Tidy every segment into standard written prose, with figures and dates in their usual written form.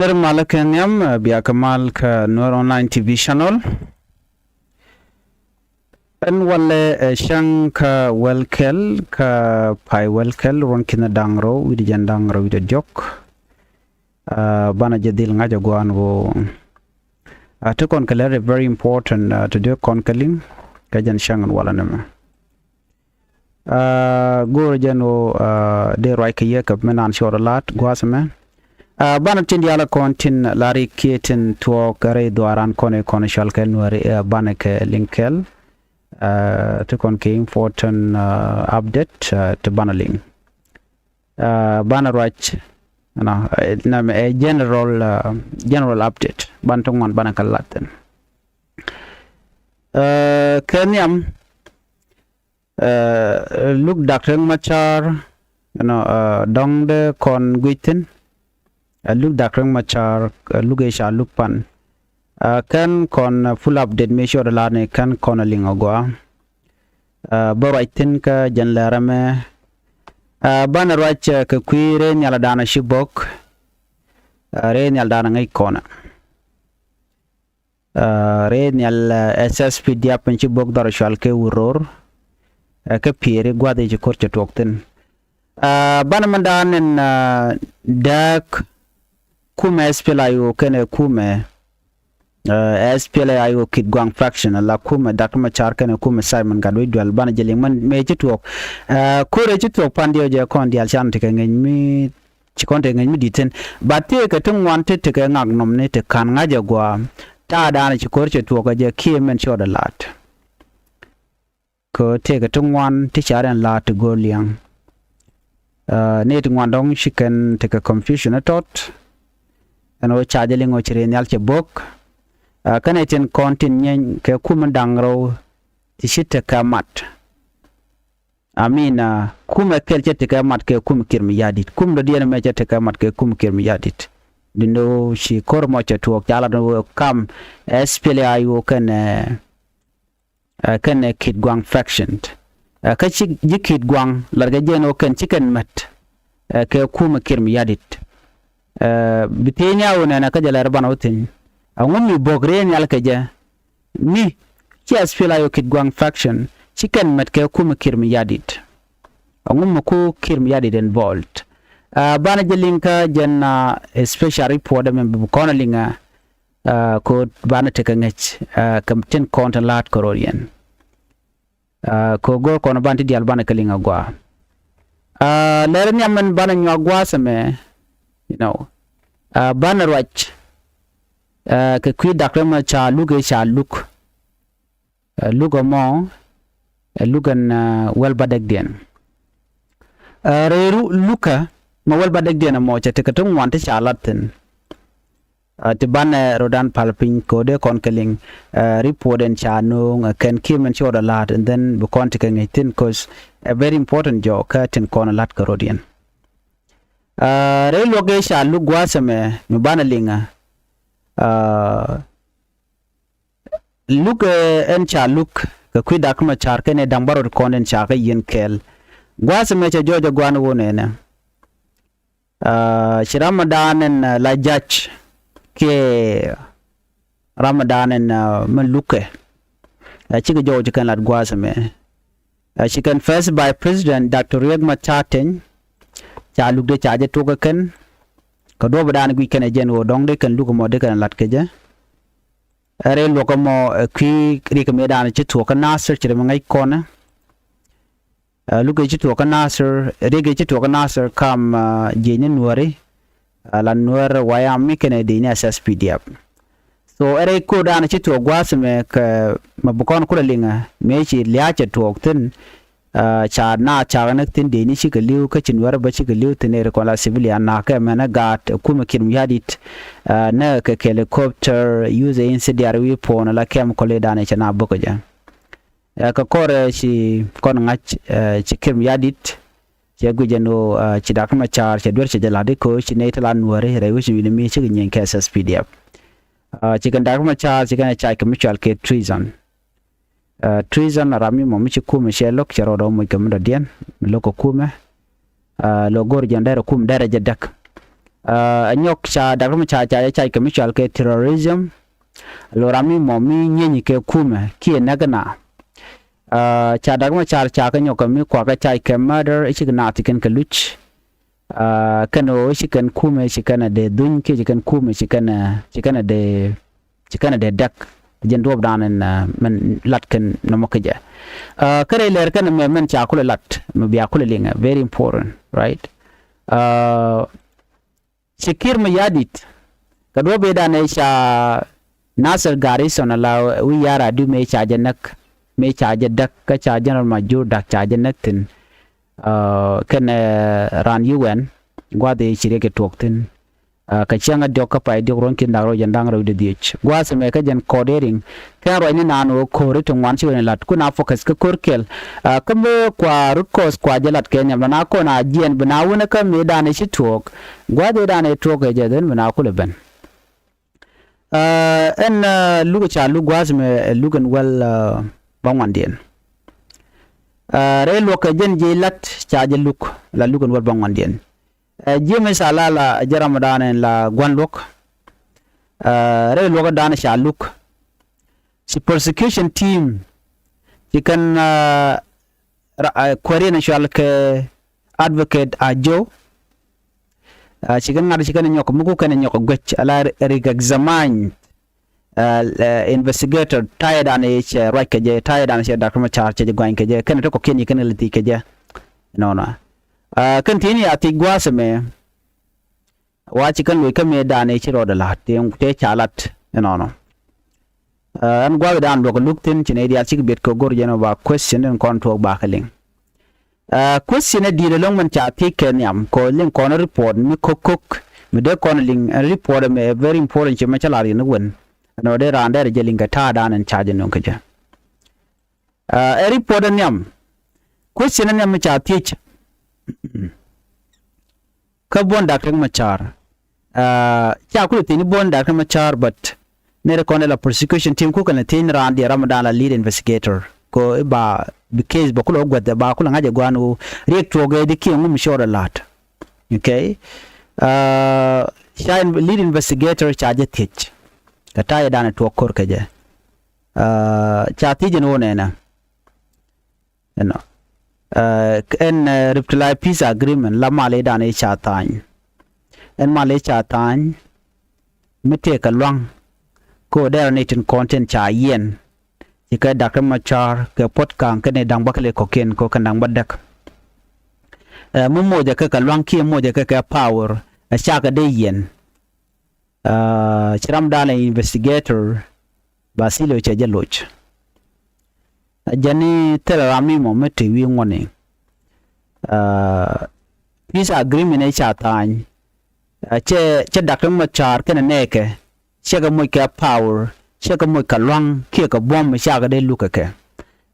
Malakanyam biya kamal ka Nuer Online TV channel. En wale shang ka welkel ka pai welkel ron kina dangro widi jan dangro widi jok. Bana jadil ngaja guan go. To konkalere very important to do konkaling kajan shang an wala nama. Go jano de roi kiye ka menan shoralat guasame. Bana tindiala kontin lari kietin tuo kare duaran kone shalkel nuari bana ke linkel to kon ke important update to bana link bana right na a general update bantongon bana kalaten kenyam look Dr. Machar dongde kon guitin look Dr. Machar look Asia look pan kan kon full update make sure la ne kan kon lingogwa boraitin ka janlarame bana rach ka kuire nyala dana shibok re nyal dana ngai kona re nyal SSP dia penchibok dar shalke uror ka pire gwade je korche tokten bana mandanen dak kuumɛ SPLIO kene kuumɛ SPLIO kid gwang fraction la kuumɛ Dr. Machar kene kuumɛ Simon gadwe dual bana jeling man me jitok kore jitok pandio je kon dial chan tike ngin mi chikon te ngin mi diten batte ke tung wante tike ngak nom ne te kan ngaja gwa ta dana chikor chetok je kiemen shoda lat ko te ke tung wan ti charen lat go liang ne tung wan dong chicken tike confusion atot ano chargeling o chire nyal che bok kana ten kontin nyen ke kumandangro ti shite kamat amina kuma kelche te kamat ke kum kirmi yadit kum do diena meche te kamat ke kum kirmi yadit dindo shi kormo che to kala do kam SPLIO kana kid gwang faction ka chi jikid gwang larga jeno ken chicken mat ke kum kirmi yadit bitenya wona na kaja larba na utin ngumi bogre ni alkaja ni ci SPLIO kid gwang faction chicken mat ke kuma kirmi yadit ngum ko kirmi yadit involved bana jelinka janna special report men bu kona linga ko bana teka ngech kam ten konta lat kororian ko gor kono banti dial bana kalinga gwa lernya men bana nyagwa same bana rach ke kui Dr. Machar luge sha look mo lugan wel badagden reru luka ma wel badagden mo cha te katung wante sha latin te bana rodan palpin ko de konkeling report and cha no can kim and show the lat and then bu kontek ngaitin cause a very important job ka tin kon lat karodian re loge sha lugwa same mi bana linga look en cha look ka kui Dr. Machar kene dambaro kon en cha ka yin kel gwa same cha jojo gwan wone ne Ramadan en la judge ke Ramadan en man luke chi ka jojo kan lat gwa same she can first by President Dr. Riek Machar cha luk de cha je to ka ken ko do badan gui ken jen wo dong de kan luk mo de kan lat ke je are lo ko mo ki ri ka medan chi to ka nasir chi ma ngai kona luk chi to ka nasir re ge chi to ka nasir kam je ni nuari la nuar wayam mi ken de ni SSPDF so are ko dan chi to gwas me ka mabukon ko linga me chi lya che to tin cha na cha na tin de ni shi ka liu ka chinwar ba shi ka liu tene ko la civilian na ka mena gat kuma kirm yadit na ka helicopter use incendiary weapon la kem ko le dane cha na boko ja ka kore shi kon ngach chi kirm yadit che gujeno chi Dr. Machar che dwer che jala de ko chi ne tala nuare re wi shi ni mi chi nyen ka SSPDF chi kan Dr. Machar chi kan cha ka mutual ke treason treason rami mo michi kume shelok charodo mo kamda dian loko kume lo gor jandere kum dere jadak nyok cha Dr. cha cha commercial ke terrorism lorami momi nyenyi ke kuumɛ kie nagana cha Dr. cha ka nyok mi kwa ka cha ke murder ichigna tiken ke luch kano chicken kuumɛ chikana de dun ke chicken kuumɛ chikana de dak jen dob dan en men latken no mokeje kare ler kan men cha kula lat me biya kula linga very important right Shikir Mayadit, Kadobe Danesha Nasser Garrison allow we are do me charge a neck, may charge a duck, catch general major duck charge a nectin. Can run UN, Guade Chireke Tokten, Kachanga Dokapai, Doronkin Daro and Dangro the ditch. Was a mekajan coordinating, can run in an core to one children lat, kuna focus Kurkel, come qua Rukos Quajalat Kenya, Manakona, Gian, Benawunaka made an issue talk. Guade dan e troke jaden mena kulaben en lugacha lugwas me lugan well bangwandien re loka jen jelat chaje luk la lugan well bangwandien jeme sala la jaramadan en la gwanlok re loka dan sha luk si prosecution team jikan query national ke advocate ajo chicken nyok muku kan nyok gwech ala examine investigator tired an h right keje tired an Dr. Charge je gwan keje kan to ko keni kan liti keje no kan tini ati gwasme wa chicken we kame dan h ro da la te chalat no an gwa dan do ko luktin chine dia chik bet ko gor jeno ba question en kon to ba kaling question di long man cha take nyam ko ling kon report mi kokok mi de kon ling report me very important che ma chalari no wen no de ran de je linga ta dan en charge no kaja report nyam question nyam cha teach ka bon Dr. Machar cha ku tin bon Dr. Machar but ne kon la prosecution team ku kan tin ran di Ramadan la lead investigator ko ba because bakulo gwada ba kula ngaje gwanu recto ge de ki ngum shora lat okay shine lead investigator charge teach kata ya dana to kor kaje cha tije no nena no en reply peace agreement la male dana cha tan en male cha tan mite ka long ko der netin content cha yen jika Dr. Machar ke pot kang ke ne dang bakle koken ko kandang badak mo ja ke kalwang ki mo ja ke power a chaka de yen chiram dale investigator basilo che jeloch jani terami mo mete wi ngone peace agreement e cha tan che Dr. Machar ke ne ke chega mo ke power cheka moy kalwang kia ka bom shaga de luka ke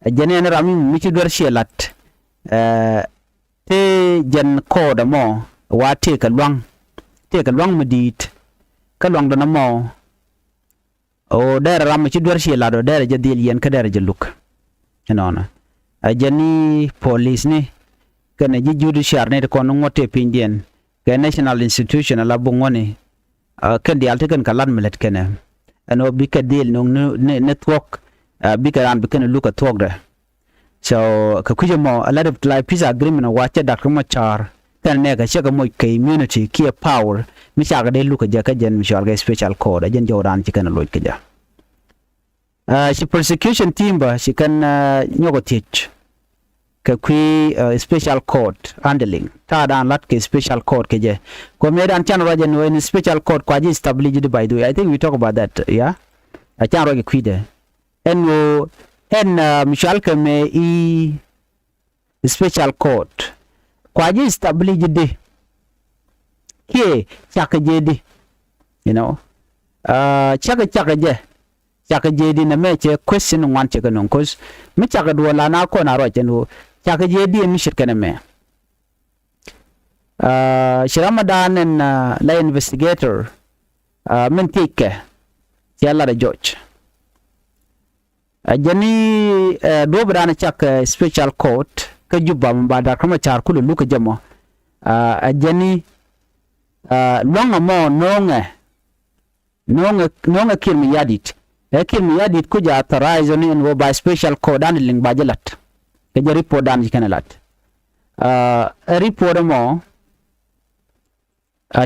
jene na rami mi ci dor shelat te jen ko da mo wa te kalwang medit kalwang da mo o der ram ci dor shelat do der je dil yen ka der je luk enona jeni police ni kana ji judiciary ne ko ngote pindien ke national institution la bungoni kan di altekan kalan melet kene ano bika deal no network bika ran bika look at talk there so ka kujamo a lot of like peace agreement watch Dr. Machar kan ne ga shaka moy community ki power mi shaka de look ja ka jen mi shaka special code jen jowdan ci kan loy kija she prosecution team ba she kan nyogo teach ka kwi special court handling ta dan lat ke special court ke je ko me dan chan roje no in special court kwa ji established by the way I think we talk about that yeah a chan roje kwi de en mishal ke me i special court kwa ji established de ke chaka je de you know chaka je di na me che question one che kanon cause me chaka do la na ko na roje no chaka je di mi shirkana me Ramadan and la investigator men take yalla da George jani do brana chak special court ka jubba ba da kama char kulu luka jamo jani long mo nonga kir mi yadit kir mi yadit kuja authorize ni wo by special code handling bajelat ke je report dan jikenalat report mo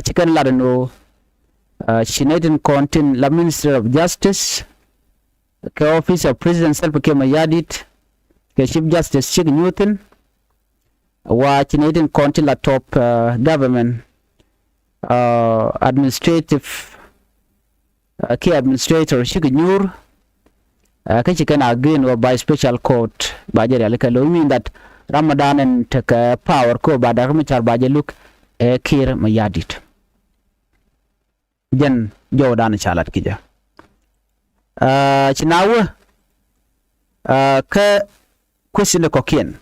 chicken lat no Shineten Contin la Minister of Justice ke Office of President self ke mayadit ke Chief Justice Chick Newton wa Shineten Contin la top government administrative key administrator Chick Nur ke chicken again or by special court bajere alika lo mean that Ramadan and take power ko badar machar baje look kir mayadit jen jowda na chalat kija chinawa ka question ko kien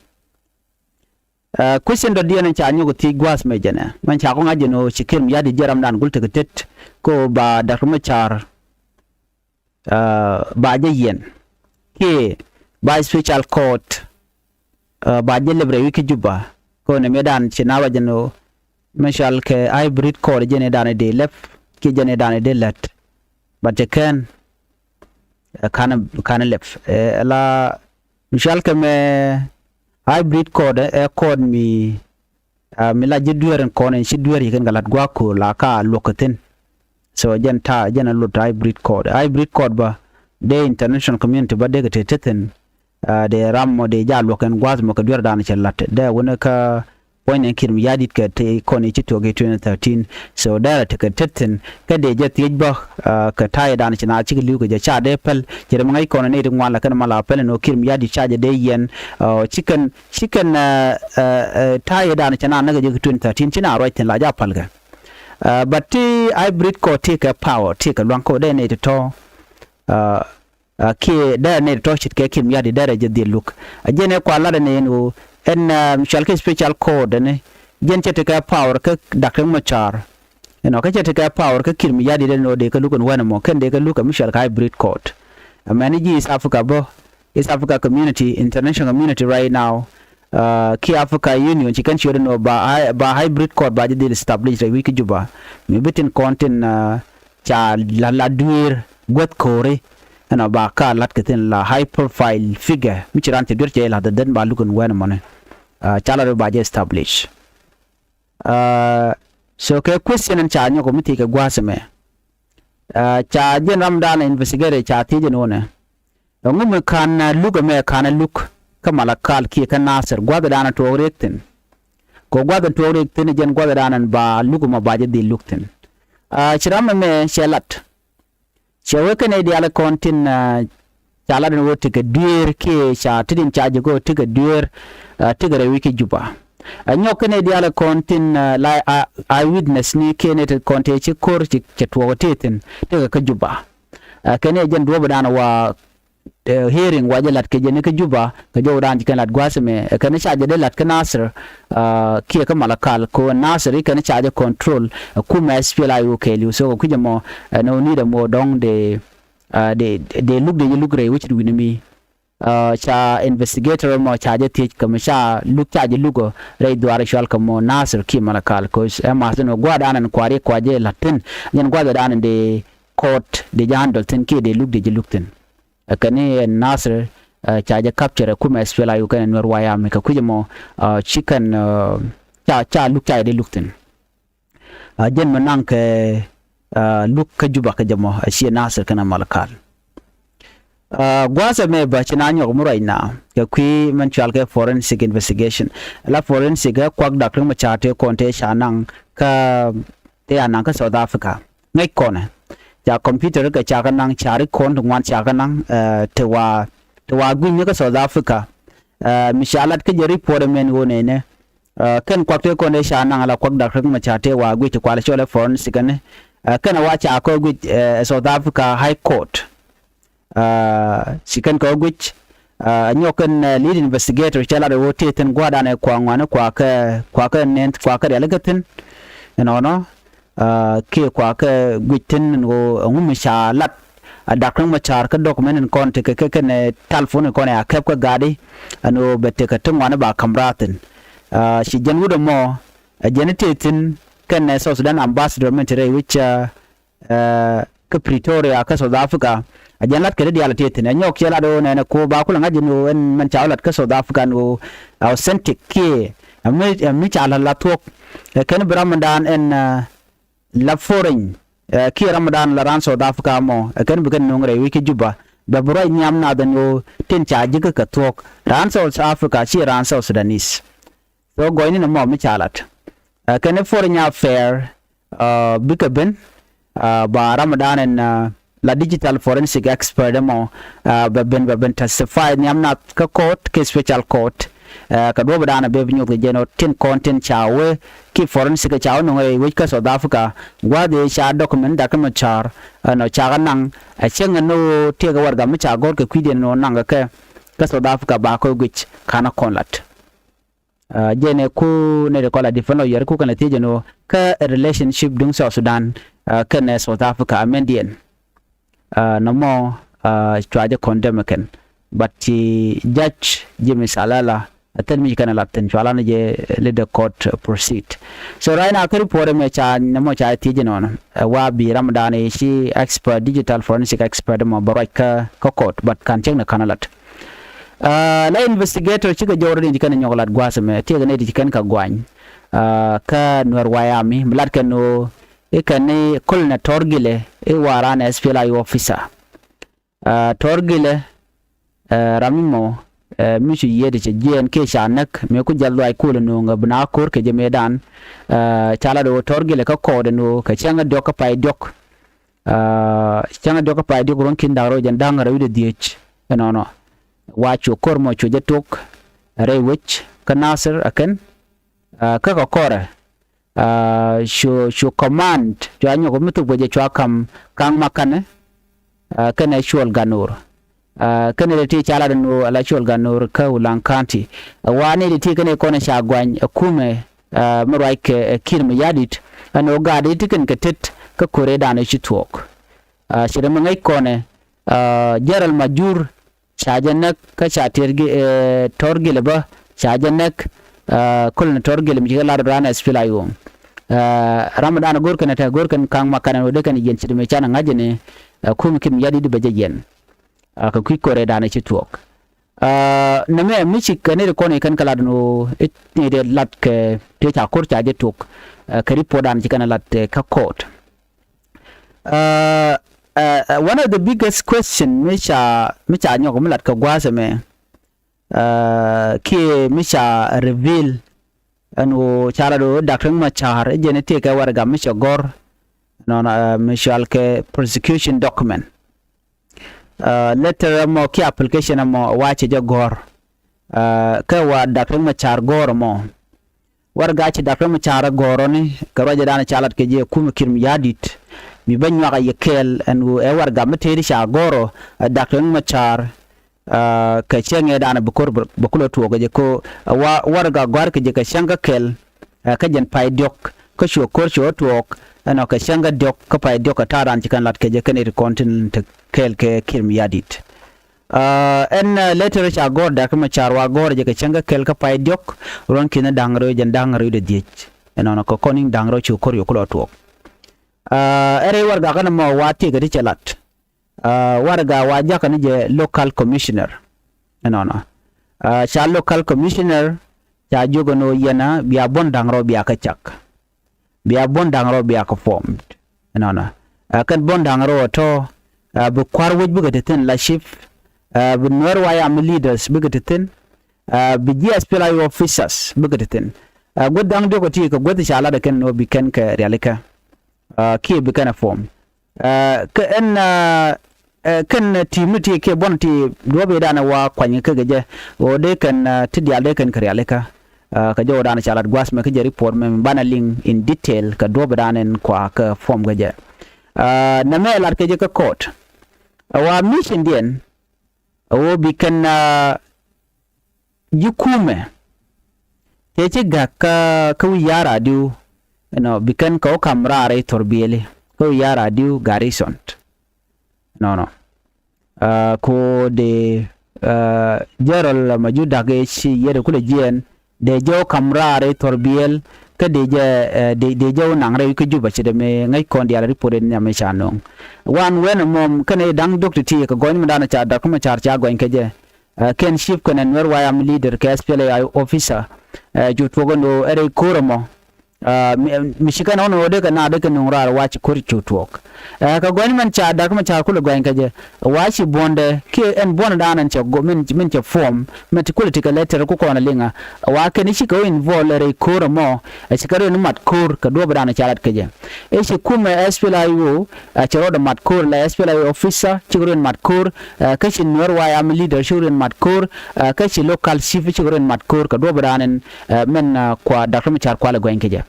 question do diana cha nyugo ti gwas me jana man cha ko ngaje no chikim yadi jaram dan gulte tet ko ba darma char ba je yen ke by special court ba je lebre wiki juba ko ne medan chinawa jano mashal ke hybrid court jene dan de left ki jene dane de let but can left la mishal ke me hybrid code code mi la jedueren konen ci duer ken galat gwa ko la ka lokaten so jena lot hybrid code ba de international community ba de teten de rammo de ja loken gwaz mo ka duer dane ci latte de wona ka point kir mi yadit ka te koni ci toge 2013 so dara te ka tetten ka de je ti ba ka tayi dan ci na ci liu ga cha de pel jere ngai kono ne de ngwala kan mala pel no kir mi yadit cha de yen chicken tayi dan ci na ga je 2013 ci na right la ja palga but hybrid ko take a power take a long ko de ne to ke da ne to chit ke kir mi yadit dara je de look ajene ko ala ne no en michalke special code ne gen chete ka power ka dakre machar eno ka chete ka power ka kirmi yadi de no de ka lukon wana mo ken de ka luka michal ka hybrid code manage is Africa community international community right now ki Africa Union chicken chode no ba hybrid code ba de establish re wiki juba mi bitin content cha la duir got kore ana ba ka lat keten la high profile figure michirante dirche la den ba lukon wana mo ne chala ba je establish so ke question en cha nyoko miti ke gwaseme cha je Ramadan investigate cha tije no ne ngum kan luga me kan luk kamala kal ki kan nasir gwada dana to rekten ko gwada to rekten jen gwada dana ba luguma ba je di lukten chirama me shelat chewe kene di ala kontin chala den wote ke duer ke cha tidin chaje go tiga duer tigare wiki juba nyokene di ala kontin la I witness ni kene te konte ci kor ci to teten tiga ka juba kene jen do badana wa hearing waje lat ke jene ka juba ka jowda kan lat gwaseme kene chaje de lat ka nasir ki ka malakal ko nasir kene chaje control kuumɛ spela yu kelu so ku jamo no need more dong de look re which do me cha investigator mo chaje ti kamisha look chaje lugo re duare shal kamo nasir ki malakal ko ma no gwada anan kware kwaje latin yen gwada anan de court de jandol ten ki de look ten kane nasir chaje capture kuumɛ spela yu kan Nuer waya me ka kujamo chicken cha look chaje de look ten jen manang ke look ka juba ka jamo shi nasir kana malakal gwasa me ba china nyo murai na ka kwi man chal ke forensic investigation la forensic ga kwak dakre ma chate konte shanang ka te anang ka South Africa ngai kone ja computer ka cha kanang chari kon ngwan cha kanang te wa gwi ka South Africa mishalat ke report men wone ne kan kwak te konte shanang la kwak dakre ma chate wa gwi te kwala chole forensic ne kana wa cha ko gwi South Africa High Court chicken ko which nyoken lead investigator chala de wote ten gwada na kwa ngwana kwa ka nent kwa ka delegaten no ke kwa ka gwitin ngo ngumisha lat adakran machar ka document en konte ke ne telephone ko ne akap ka gadi ano bete ka tungwana ba kamraten shi janwudo mo jenitetin kan South Sudan ambassador mentere which ke Pretoria ka South Africa ajan lat kede diala tetene nyok yela do na ko ba kula ngaji no en man chawlat ka South Africa no authentic ke mi chala la tok ken Ramadan en la foreign ki Ramadan la ran South Africa mo ken bigan no ngre wiki juba ba bro nyam na dan no tin cha jiga ka tok ran South Africa chi ran South Sudanese so goini no mo mi chalat ken foreign affair bikaben ba Ramadan en la digital forensic expert mo ben testify nyam na ka court ke special court ka do badana be nyu ge no tin content chawe ki forensic chawe no we ka South Africa wa de sha document da kama char no cha nang a chenga no te ga warga mi cha gor ke kwide no nang ka South Africa ba ko gwich kana konlat jene ku ne de kola difano yer ku kana te no ka relationship dung South Sudan kan South Africa amendian no more try to condemn again but judge Jimmy Salala aten mi kana laten chala ne je let the court proceed so right now kari pore me cha no cha tije non wa bi Ramadan shi expert digital forensic expert mo baraka ka court but kan cheng na kana lat la investigator chiga jawre ni kana nyolat gwasa me tege ne di kan ka gwany ka Nuer wayami mlat kano ikane kulna torgile warana SPLI officer torgile ramimo misu yede che jen ke shanak me ku jallo ay kula no ngabna kor ke jemedan chala do torgile ka kode no ka changa doka pay dok changa doka pay dok ron kin daro jan dangara wi de diech no wacho kor mo chu jetok rewich ka nasir akan ka ka kore show command jo anyo ko mitu boje chwa kam kang makane kana shol ganur kana de ti chala no ala shol ganur ka ulan county wani de ti kana kona sha gwany kuumɛ murwai ke kirm yadit ano gade tiken ketet ka kore da ne chitwok shire mangai kone jeral majur chajanak ka chaterge torge leba chajanak kulna torge lem jigala rana spilayo Ramadan gorkan ta gorkan kang makanan wode kan yen chide me chana ngajene kum kim yadi de bejen ka ku kore da ne chitwok na me michi kanere kone kan kala no etni de lat ke te cha kor cha je tok ka ripodan jikana lat ka court one of the biggest question micha nyoko milat ka gwase me ke micha reveal anu chala do Dr. Machar jene te ka warga micha gor non michal ke prosecution document letter mo ki application mo wache je gor ka wa Dr. Machar gor mo warga ci Dr. Machar goro ni ka roje dana chalat ke je kum kirm yadit mi banyo ga yekel anu e warga meteri sha goro Dr. Machar ka chenge dana bukulo tuwo je ko warga gwar ke je ka shanga kel ka jen pay diok ko sho kor sho tuwo ano ka shanga diok ka pay diok ta ran ci kan lat ke je kan ir continent kel ke kirm yadit en letter cha gor da kuma charwa gor je ka shanga kel ka pay diok ron kina dangro jen dangro de diech eno ko koning dangro chu kor yo kulo tuwo ere warga kana mo wati ga dichelat warga waja kan je local commissioner no cha local commissioner cha jogono yana biya bon dangro biya ka chak biya bon dangro biya ka formed no kan bon dangro to bu kwarwoj bu gaten la chief bu Nuer waya leaders bu gaten bu GSPLI officers bu gaten godang dogo ti ko godti shala da ken no bi ken ka realika ki bi kana form ka en kan team ti ke bonti dobe dana wa kwanye ka gaje o de kan ti dia de kan krialeka ka jo dana chalat gwas me ka je report me bana link in detail ka dobe dana kwa ka form gaje na me lar ke je ka court wa mission dien o bi kan kuumɛ te ci ga ka yara diu no bi kan ka kamra re torbele ko yara diu garrison no ko de jeral majuda ge ci yede kule jien de jo kamra re torbiel ka de jo nang re ku juba chede me ngai kon dia report ne me chanong wan wen mom kane dang doctor ti ka gon manda na cha da kuma char cha gon ke je ken ship kan Nuer wayam leader ka SPLA officer ju togondo ere koromo Michigan ono de kana de kan rar wachi kuri chutwok ka gon man cha da kuma cha kula gon ke je wachi bonde ke en bonda danan cha go min cha form meticulity letter ku kona linga wa ke ni shiko involve ere koromo shikaro ni mat kur ka do bana cha rat ke je shi kuumɛ SPLA chero da mat kur la SPLA officer chiro mat kur ka shi Nuer wayam leader chiro mat kur ka shi local chief chiro mat kur ka do bana men kwa da kuma cha kwa la gon ke je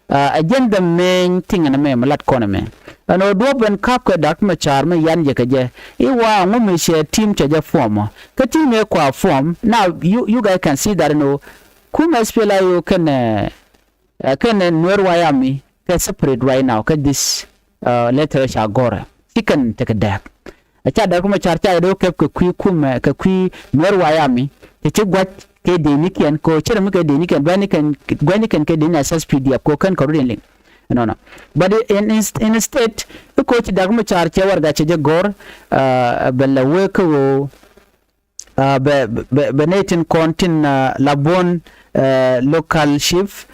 agenda main thing na me malat kona me ano do ben kap ka dak ma char me yan je kaje iwa ngum she team cha ja form ka team e kwa form now you guys can see that no kuumɛ SPLA can Nuer wayam ka separate right now ka this letter cha gore chicken take a dak cha da kuma char cha do kep ka kuumɛ ka Nuer wayam te gwat ke denikian ko chere muke denikian gwanikan ke deni asas PDF ko kan korin link no but in state ko ci dagma char che warga che gor bella we ko benetin kontin labon local chief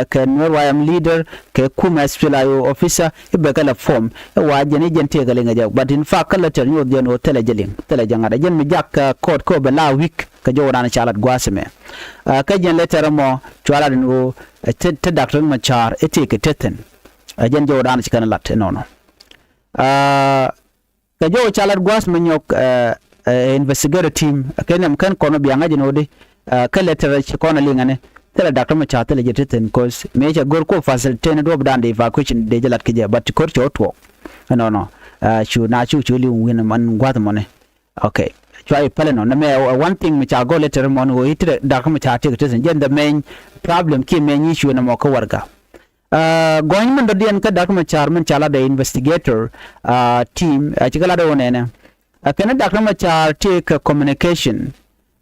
ke Nuer wayam leader ke kuumɛ SPLA officer ibe kala form wa jeni gente gale ngaja but in fact kala tel yo jeno tele janga da jen mi jak code ko bela week ka jowda chalat gwasme ka jen letter mo chwala no te doctor machar etike teten jen jowda chikana lat no ka jow chalat gwasme nyok investigative team kenem kan kono bianga jenode ka letter chikona lingane tela doctor machar tele jeteten cause meja gor ko facilitate do bdande evacuation de jalat kije but kor chotwo no chu li win man gwat mone okay try peleno na me one thing which I go later on go hit doctor machar take it jen the main problem ki main issue na mo ko warga going man do den ka doctor machar man chala the investigator team chikala do nene kana doctor machar take communication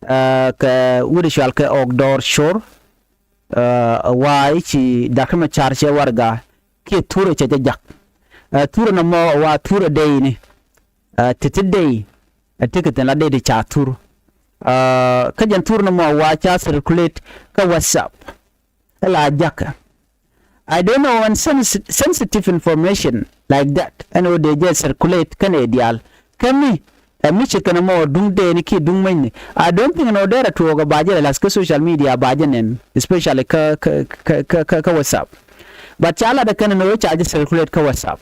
ka wurishal ka ogdor shore wa ci doctor machar che warga ki ture che jak ture na mo wa ture day ni tete day ticket la day de cha tur ka jan tur na mo wa cha circulate ka WhatsApp la jaka I don't know when sensitive information like that and they just circulate kan ideal kami michi kana mo dung de ni ki dung mai I don't think no dare to go baje la social media baje nen especially ka WhatsApp but chala da kana no cha circulate ka WhatsApp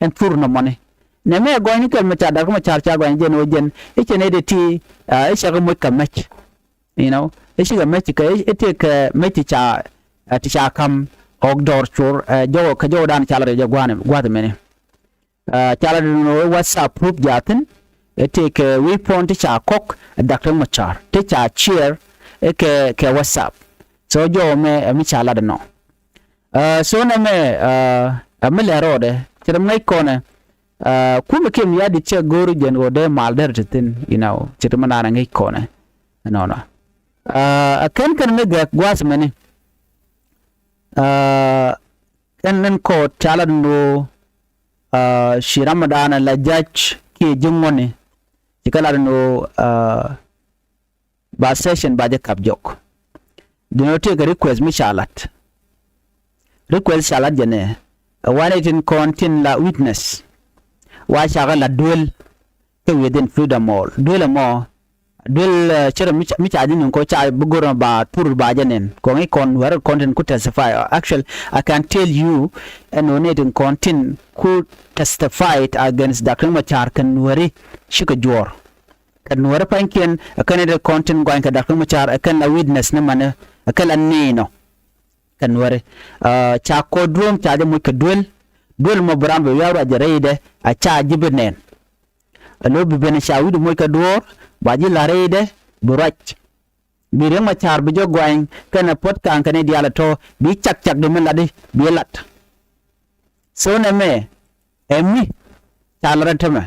and tur na money na me go ni kan macha da kuma charcha go jen o jen iche ne de ti isha go mo ka match you know ishi ga match ka ite ka match cha ti cha kam ogdor chur jo ka jo dan chala de gwane mene chala no WhatsApp group jatin take we point cha kok doctor machar te cha cheer ke WhatsApp so jo me mi chala de no so na me le rode tiram ngai kone kuma kem ya di che goru jen ode mal der tin you know tiram na ngai kone no kan me ga gwas mene kan ko chala no shi Ramadan la judge ki jingone tikala no ba session ba de kapjok do not take a request mi shalat request shalat jene one it in contain la witness wa shagala duel ke within freedom all duel mo duel chere mi chadin ko cha bugoro ba tur ba janen ko ngi kon where content could testify actually I can tell you and on it in contain could testify against the machar kan wari shika jor kan wara panken kan the content going ka dakar machar kan la witness na mana kan annino kan wari cha ko drum cha de mu ka duel mo bram be yaro ajarede a cha jibenen alo bi ben shawid mo ka dor baji la reide burach bi re machar bi jogwain kan pot kan kan diala to bi chak de men ladi bi lat so na me emi chalarantama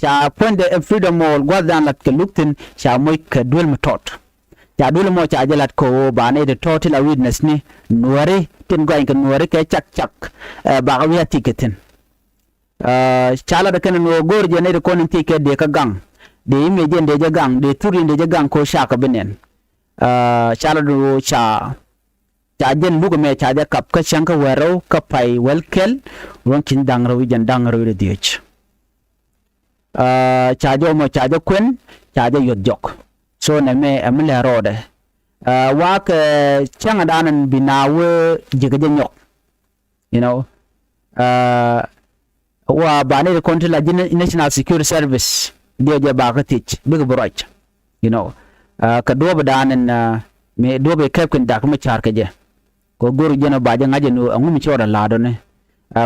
cha point the freedom all gwadan lat ka luktin cha moy ka duel metot cha dul mo cha jalat ko ba ne de total witness ni nuari tin go in nuari ke chak ba ga wi tiketin chala da kan no gor je ne de konin tike de ka gang de ime je de gang de turi de gang ko sha ka benen chala do cha jen lugo me cha ja kap ka shanka wero ka pai welkel won kin dang rawi jan dang rawi de dich cha jo mo cha ja kwen cha ja yot jok so ne me amle rode wa ka changa danan binawe jiga je nyok you know wa bane de kontila national security service dia je ba ka tich big broch you know ka do danan me do be kep kin dak ma char ka je ko guru jeno ba je ngaje no ngum chora lado ne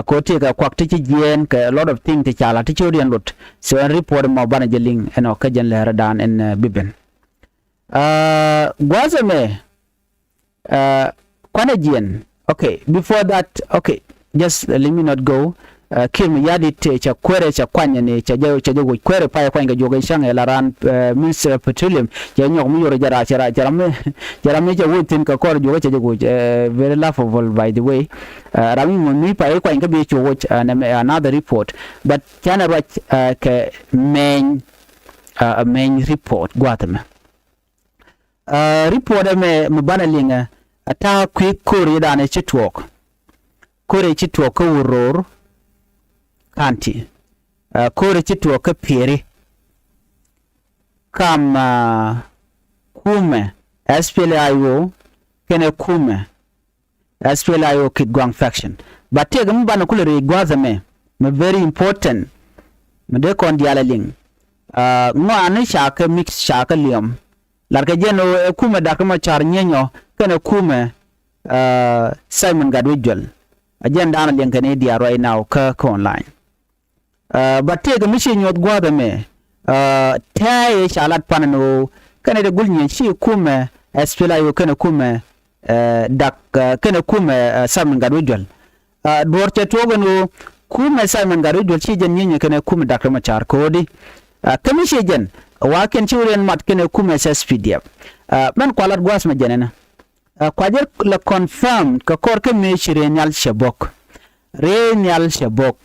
ko te ka kwak te jen ka a lot of thing te chala te chori an lot so an report mo bana jeling eno ka jen lera dan en biben gwaza me kwana jen okay before that okay just let me not go kim yadi te cha kwere cha kwanya ne cha jago kwere pa kwa nga joga shanga la ran minister of petroleum cha nyok mu yoro jara me cha wutin ka kor joga cha jago very laughable by the way rami mo ni pa kwa nga be cho watch another report but chana right ka main report gwatama report me mbana linga ata kwi kore da ne chitwok kore chitwok ko uror kanti kore chitwo ka pere kam kuumɛ SPLIO kene kuumɛ SPLIO kitgwang faction but take mbana kulere gwaza me very important mede kon diala ling ngo ane shaka mix shaka liam larka jeno kuumɛ dakama char nyenyo kene kuumɛ Simon Gadwijol agenda ana ling kene dia right now ka online but take a mission yot gwada me tay shalat panano kane de gulnye shi kuumɛ SPLIO kene kuumɛ dak kene kuumɛ Simon Gadwijol dorte togano kuumɛ Simon Gadwijol shi jen nyenye kene kuumɛ dakama char kodi kami shi jen waken chiwren mat kene kuumɛ SSPDF men kwalat gwas ma jenena kwajer la confirm ka kor ke me shire nyal shabok re nyal shabok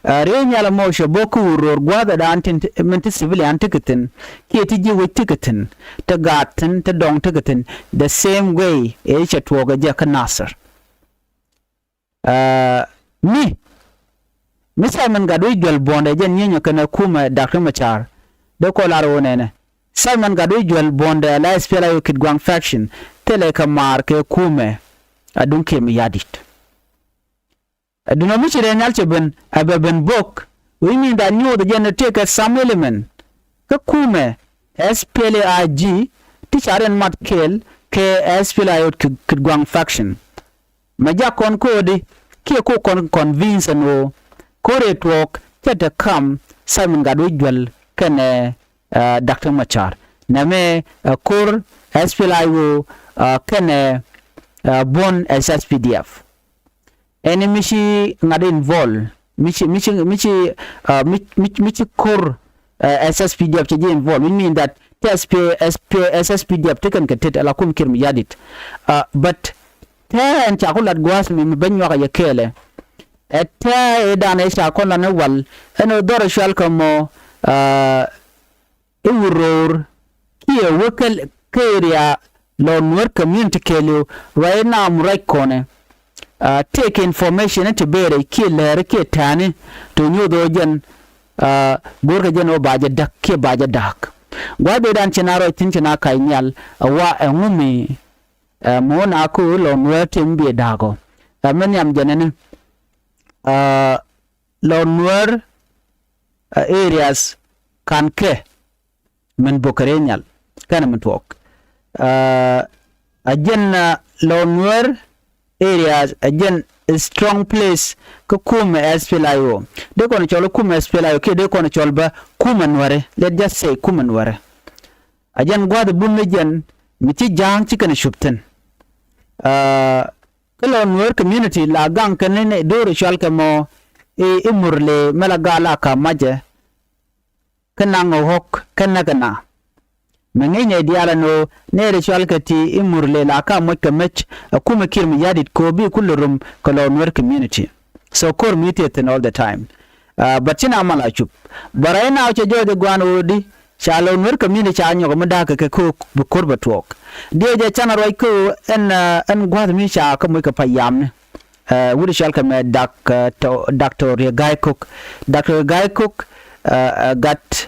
re nyal mo shabok uror gwada da antin menti civilian tiketin ke tiji we tiketin ta gatin ta dong tiketin the same way e chatwoga je ka nasir mi Simon Gadwijol bonde jen nyenyo kana kuumɛ dakama char de ko laro nene Simon Gadwijol bonde la SPLIO kitgwang faction tele ka mar ke kuumɛ adun ke mi yadit aduna mi chire nyal cheben ababen bok we mean that new the gen take some element ka kuumɛ SPLIG ti charen mat kel ke SPLIO kitgwang faction maja kon kodi ke ko kon convince no kore talk chata kam Simon Gadwijol kene Dr. Machar name kor SPLIO kene bon SSPDF ene mishi ngade involve michi kor SSPDF che involve mean that SSPDF taken ketet ala kum kirmi yadit but ta en cha kulat gwas mi banyo ka yakele etta edane cha kola ne wal eno doro shal kamo uror kia wokel keria lo Nuer community kelu right now right corner take information to bere ki lere ki tani to nyodo jen gorga jen o baje dak ki baje dak gwabe dan chinaro tin china kai nyal wa ngumi mona ko lo Nuer timbe dago men yam jenene lo Nuer areas kan ke men bokarenyal kana mtwok again lo Nuer areas again a strong place ko kuumɛ SPLIO de kono cholo kuumɛ SPLIO ke de kono cholba kuumɛ Nuer let's just say kuumɛ Nuer again gwada bunne jen miti jang chikane shupten lo Nuer community la gang kanene dore shalka mo imurle mela gala ka maje kana hok kana mengene diala no ne ritual kati imurle la ka mo kamech kuumɛ kirmi yadit ko bi kullurum kolo Nuer community so kor mutate all the time but china mala chup barayna che jode gwan odi shalo Nuer community cha nyogo mudaka ke ko korba talk die je chana roy ko en gwad mi cha ko mo ka payam wudi shal ka me Dr. Riäy Cook got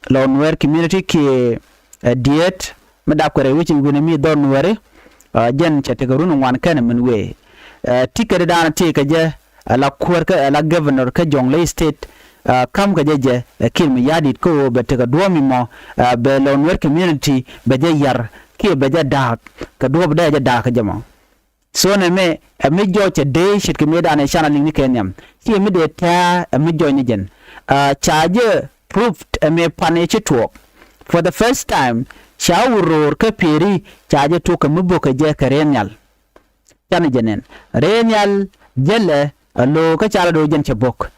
lo Nuer community ki diet madap ko rewi ngune mi don Nuer jen chete garunu wan kan min we tikere dana tika je la kwarka la governor ka jonglei state kam ka je kirmi yadit ko be tega duomi mo be lo Nuer community be je yar ki be je dak ka duob da je dak jamo so ne me jo che de shit ki me dana channel ni kenyam ki me de ta me jo ni jen charge proved me paniche talk for the first time uror ka piri charge to ka muboka je ka renyal tan jenen renyal jelle lo ka chala do jen chebok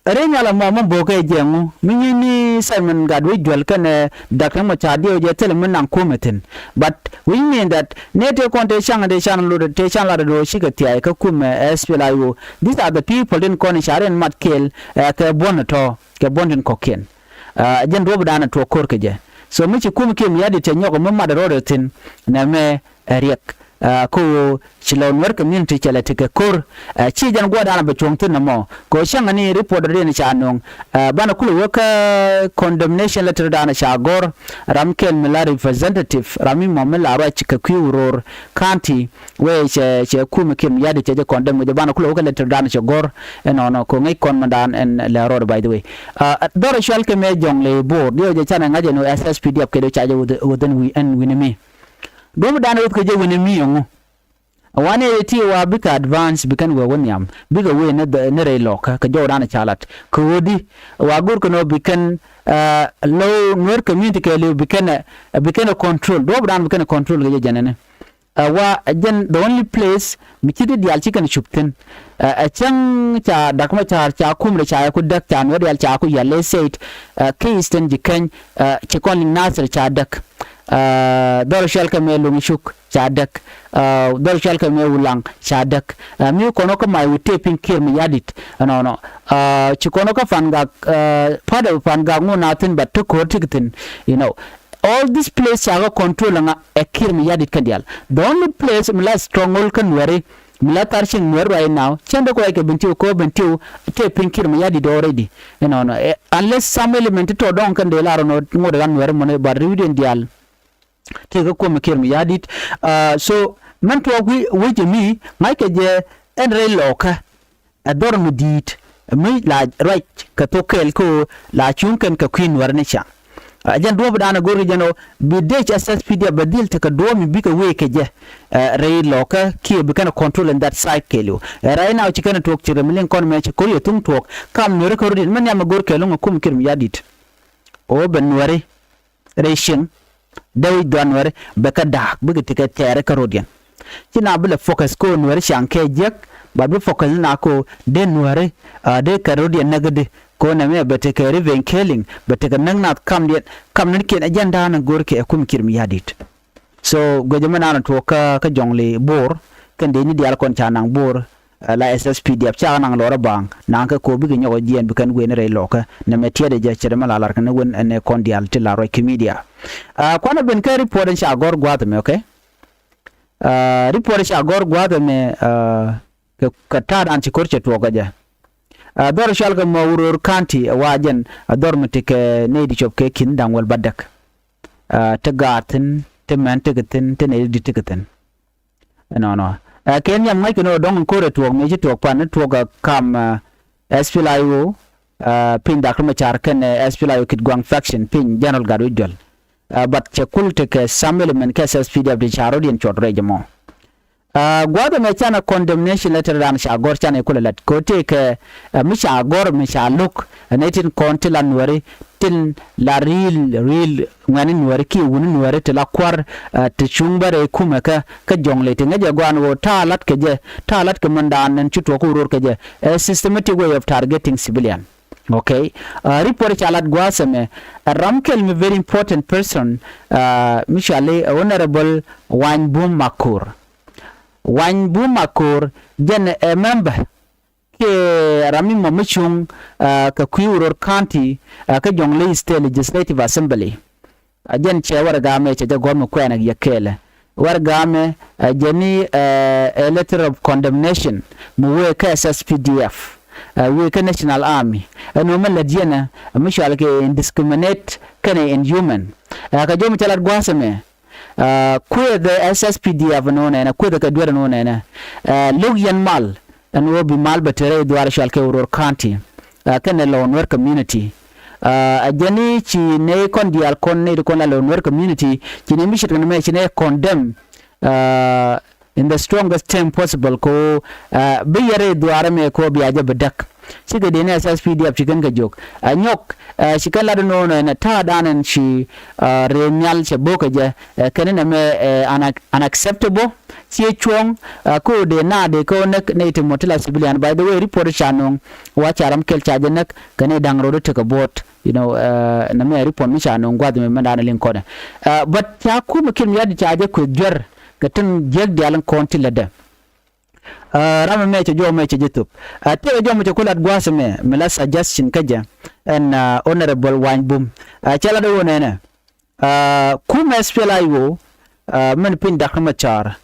renyal ma boka jengu minyi Simon Gadwe jwal kan dakam ma chadi je tel mun nan kumetin but we mean that nete konte changa de channel lo te channel do shikati ay ka kuumɛ SPLIO these are the people in kon sharen matkel ka bonato ke bonden koken jen rob dana to kor ke je so mi kuumɛ kim yadi te nyoko mamma da rodotin na me riek ko chilo Nuer community chala tike kor chi jan gwa dana be chongtin na mo ko shanga ni report re ni chanong bana kulu waka condemnation letter dana shagor ramkel mila representative rami momela ra chika uror county we che kuumɛ kim yadi che condemn de bana kulu waka letter dana shagor no ko ngai kon mandan en la road by the way dora shal ke me jongle board dio je chana ngaje no SSPDF ke do chaje within we and winimi domu dana wut ke je woni mi yongu wane ti wa bika advance bikan we wonyam biga we ne re loka ka jo dana chalat ko wodi wa gur ko no bikan low Nuer community ke le bikan control domu dana bikan control ke janene wa jen the only place mikidi dial chikan chupten a chang cha dakma cha kumre cha ku dak cha no dial cha ku yalle said keisten jikan chekon nasir cha dak dor shal ka me lumishuk chadak dor shal ka me ulang chadak mi kono ka mai taping kirmi yadit no chikono ka fanga pada fanga ngunatin but to kortikin you know all this place chaga control nga kirmi yadit kandial the only place mila stronghold kan wari mila tarshin Nuer right now chende ko ke bintiu taping kirmi yadit already you know unless some element to don kan de laro no ngode gan Nuer mon bar riwden dial take kuumɛ kirmi yadit so man to we mi maike je en re loka ador mudit mi la right ka to kel ko la chunken ka queen warne cha jan do bana gori jano bi de SSPD badil te ka do mi bi ka we ke je re loka ki bi kana control in that side kelo right now chikana to chire milen kon me ko yo tung tok kam no ko rin man ya ma gor kelo kuumɛ kirmi yadit o ben wari reshin dawi donwer beka dak bigiti ke tere karodian kina bile focus ko Nuer shanke jek ba bi focus na ko de Nuer de karodian nagade ko na me bete ke riven killing bete ke nang kam ne ke agenda na gorke e kuumɛ kirmi yadit so gojemana na to ka jongle bor kan de ni dial kon chanang bor la SSPDF cha nang lora bang nang ka ko bi nyogo jien bi kan wen re loka na me tiede je chere mala lar kan wen ne kondial ti la ro media kwana ben ka report sha gor gwat me okay report sha gor gwat me ka tar anti korche to gaja dor shal ga uror county wajen dor mutike ne di chop ke kin dang wal badak ta gatin te man te gatin te ne di tigatin no Kenya mai kono dong ko retuok me jitok pan tuoga kam SPLIO pin dakma char ken SPLIO kit gwang faction pin general gadujol but chekul teke samelement kes SPDF de charodian chodre jamo gwada me chana condemnation letter dan shagor chana kulalat ko teke mi shagor mi shaluk netin kontilan wari tin la real ngani Nuer ki woni Nuer te la kwar te chumbare kuumɛ ka jongle te ngaje gwan wo talat ke mandan nen chuto ko uror ke je a systematic way of targeting civilian okay report chalat gwasame ramkel me very important person mishale honorable Wanbum Makur jen a member ke rami mamichung ka uror county ka jonglei state legislative assembly jen che wargame che jagom kwena yakele wargame jeni a letter of condemnation muwe ka SSPDF we ka national army no man la diena mishal ke indiscriminate kana inhuman ka jom chalat gwasame kwe the SSPDF no na kwe the kadwera no na lugyan mal and will be mal batere duar shalke uror county kana law Nuer community ajani chi ne kon dial kon ne kon la Nuer community chi ne mishit ne chi ne condemn in the strongest term possible ko biyare duar me ko biaje bedak siga de ne SSPDF chicken ga jok anyok chicken la no na ta danan chi renal che boka je kanena me unacceptable si chuong ko de na de ko ne te motila civilian by the way report chanong wa charam kel chaje nak kane dangro to ka bot na me report mi chanong gwad me mandana lin ko but ya ku mukin yadi chaje ko jor gatin jeg de alan konti lada rama meche jo meche jitup te jo meche kulat gwasame mela suggestion kaja and honorable Wanbum chala do wonena kuumɛ spela yo men pin dakmachar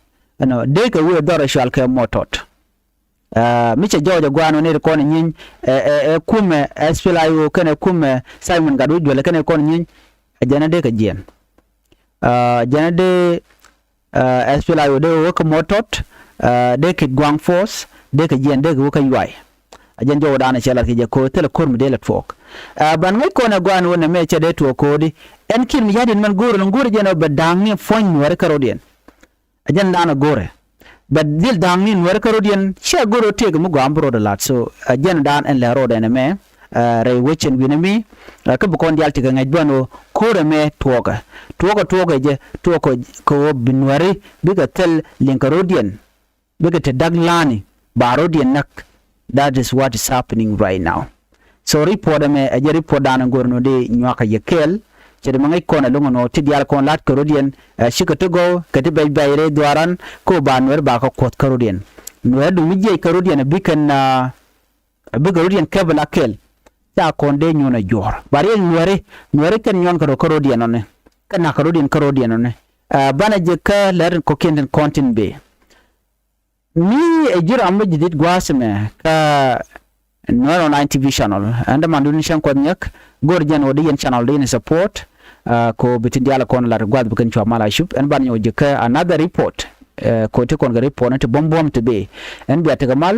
de ka we dora shal ka motot miche jo gwano ne ko nyin kuumɛ spela yo kana kuumɛ Simon gadu jole kana ko nyin jana de ka jen jana de spela yo de ko motot de ke gwang force de ke jen de ko yuai ajen jo dana chala ke je ko tele korm de let fok ban ngai ko na gwan wona me che de to kodi en kin mi yadin man goro ngoro je no bedang ni fon Nuer karodien ajen dana gore bad dil dang ni Nuer karodien che goro te mu go ambro de lat so ajen dan en le rode ne me re wechen winami ka bu kon dial tiga ngai bano kore me toga je toko ko binwari biga tel linkarodien biga te daglani barodien nak. That is what is happening right now. So report me a report down gorno de nyaka yekel che de mangai kona lungo no ti dial kon lat karodien shikatogo kati bay bayre dwaran ko ba Nuer ba ko kot karodien Nuer du mijey karodien bikan karodien kebla kel ta kon de nyona jor bari Nuer ken nyon ko karodien one kana karodien one bana je ka ler ko kenden kontin be mi ejira ambe jidit gwasme ka Nuer Online TV channel anda manduni shan ko nyak gorjan wodi yen channel de support ko bitin diala kon la gwad bukan chwa mala shup en ban yo je ka another report ko te kon ga report na te bombom te be en biya te gamal